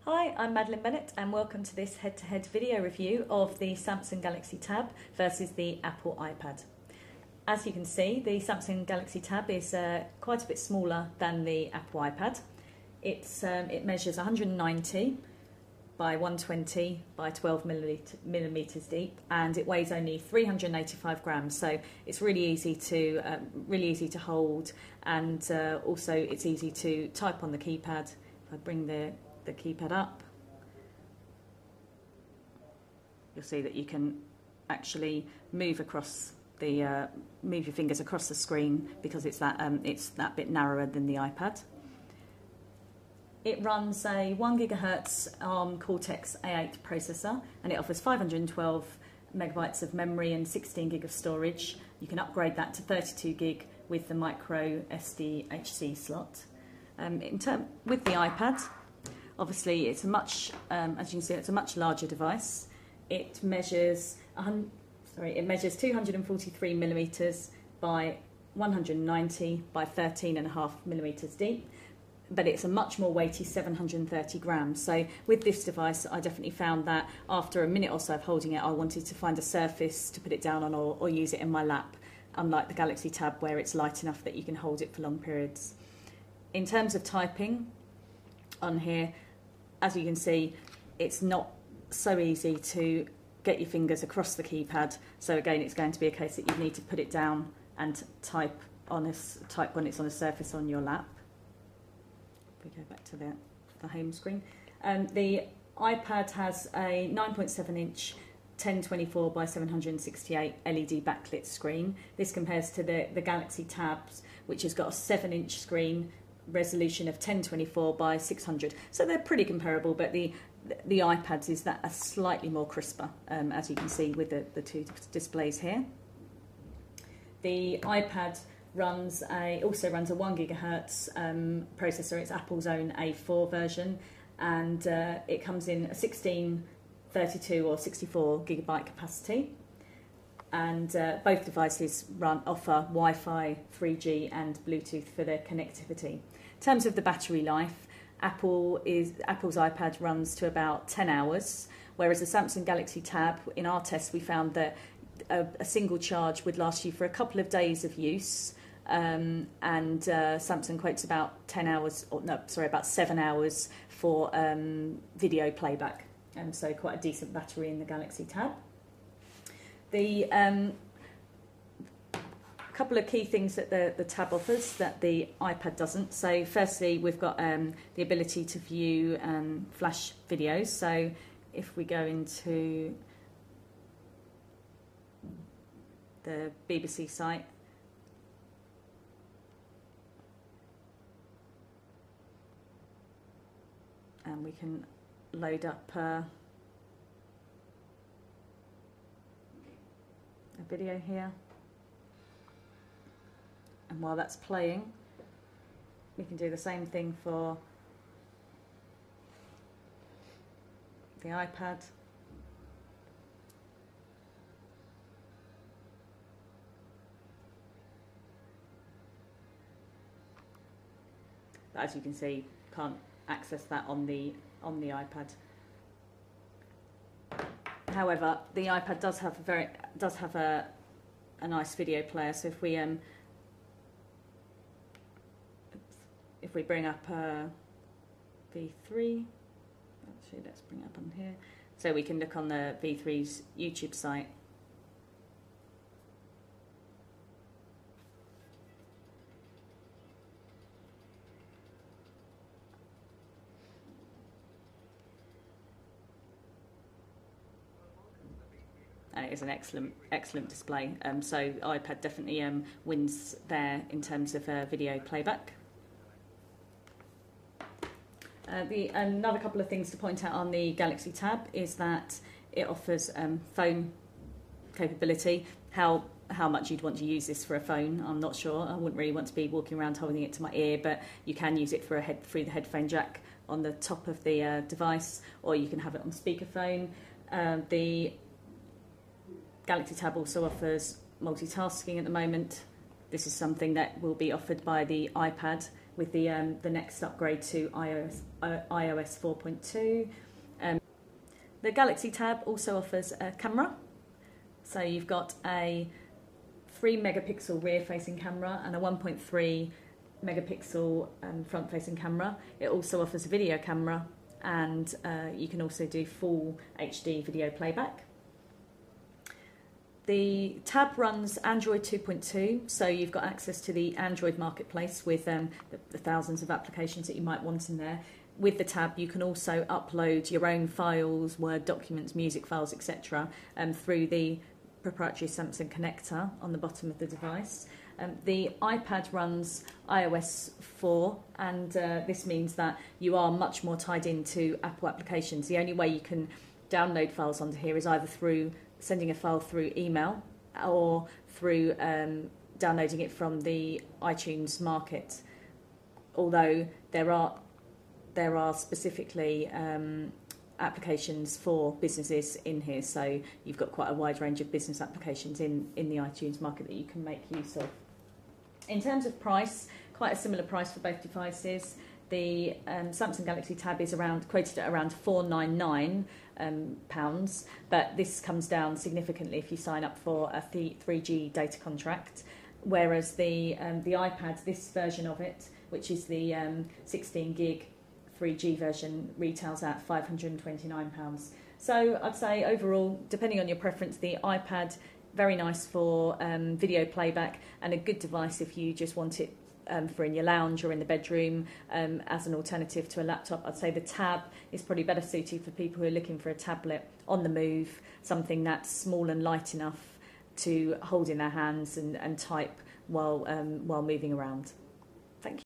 Hi, I'm Madeline Bennett and welcome to this head-to-head video review of the Samsung Galaxy Tab versus the Apple iPad. As you can see, the Samsung Galaxy Tab is quite a bit smaller than the Apple iPad. It measures 190 by 120 by 12 millimeters deep, and it weighs only 385 grams. So it's really easy to hold, and also it's easy to type on the keypad. If I bring the keypad up, you'll see that you can actually move your fingers across the screen because it's that bit narrower than the iPad. It runs a 1 GHz ARM Cortex A8 processor, and it offers 512 megabytes of memory and 16 gig of storage. You can upgrade that to 32 gig with the micro SDHC slot. With the iPad, obviously, it's as you can see, it's a much larger device. It measures 243 millimeters by 190 by 13.5 millimeters deep, but it's a much more weighty 730 grams. So with this device, I definitely found that after a minute or so of holding it, I wanted to find a surface to put it down on or use it in my lap, unlike the Galaxy Tab where it's light enough that you can hold it for long periods. In terms of typing on here, as you can see, it's not so easy to get your fingers across the keypad. So again, it's going to be a case that you need to put it down and type when it's on a surface on your lap. If we go back to the home screen. The iPad has a 9.7-inch 1024 by 768 LED backlit screen. This compares to the Galaxy Tabs, which has got a 7-inch screen, resolution of 1024 by 600. So they're pretty comparable, but the iPads is a slightly more crisper, as you can see with the two displays here. The iPad also runs a 1 GHz processor. It's Apple's own A4 version, and it comes in a 16, 32 or 64 gigabyte capacity. And both devices offer Wi-Fi, 3G and Bluetooth for their connectivity. In terms of the battery life, Apple's iPad runs to about 10 hours, whereas the Samsung Galaxy Tab, in our test, we found that a single charge would last you for a couple of days of use. Samsung quotes about 7 hours for video playback, and so quite a decent battery in the Galaxy Tab. The couple of key things that the Tab offers that the iPad doesn't. So firstly, we've got the ability to view flash videos. So if we go into the BBC site, and we can load up a video here, and while that's playing, we can do the same thing for the iPad. But as you can see, can't access that on the iPad. However, the iPad does have a nice video player. So if we bring up V3, actually let's bring it up on here, so we can look on the V3's YouTube site. And it is an excellent display. So iPad definitely wins there in terms of video playback. Another couple of things to point out on the Galaxy Tab is that it offers phone capability. How much you'd want to use this for a phone, I'm not sure. I wouldn't really want to be walking around holding it to my ear, but you can use it through the headphone jack on the top of the device, or you can have it on speakerphone. The Galaxy Tab also offers multitasking at the moment. This is something that will be offered by the iPad with the next upgrade to iOS 4.2. The Galaxy Tab also offers a camera. So you've got a 3 megapixel rear facing camera and a 1.3 megapixel front facing camera. It also offers a video camera, and you can also do full HD video playback. The Tab runs Android 2.2, so you've got access to the Android marketplace with the thousands of applications that you might want in there. With the Tab, you can also upload your own files, Word documents, music files, etc. Through the proprietary Samsung connector on the bottom of the device. The iPad runs iOS 4, and this means that you are much more tied into Apple applications. The only way you can download files onto here is either through sending a file through email or through downloading it from the iTunes Market. Although there are specifically applications for businesses in here, so you've got quite a wide range of business applications in the iTunes Market that you can make use of. In terms of price, quite a similar price for both devices. The Samsung Galaxy Tab is quoted at around £499, but this comes down significantly if you sign up for a 3G data contract, whereas the iPad, this version of it, which is the 16 gig 3G version, retails at £529. So I'd say overall, depending on your preference, the iPad, very nice for video playback, and a good device if you just want it for in your lounge or in the bedroom as an alternative to a laptop. I'd say the Tab is probably better suited for people who are looking for a tablet on the move, something that's small and light enough to hold in their hands and type while moving around. Thank you.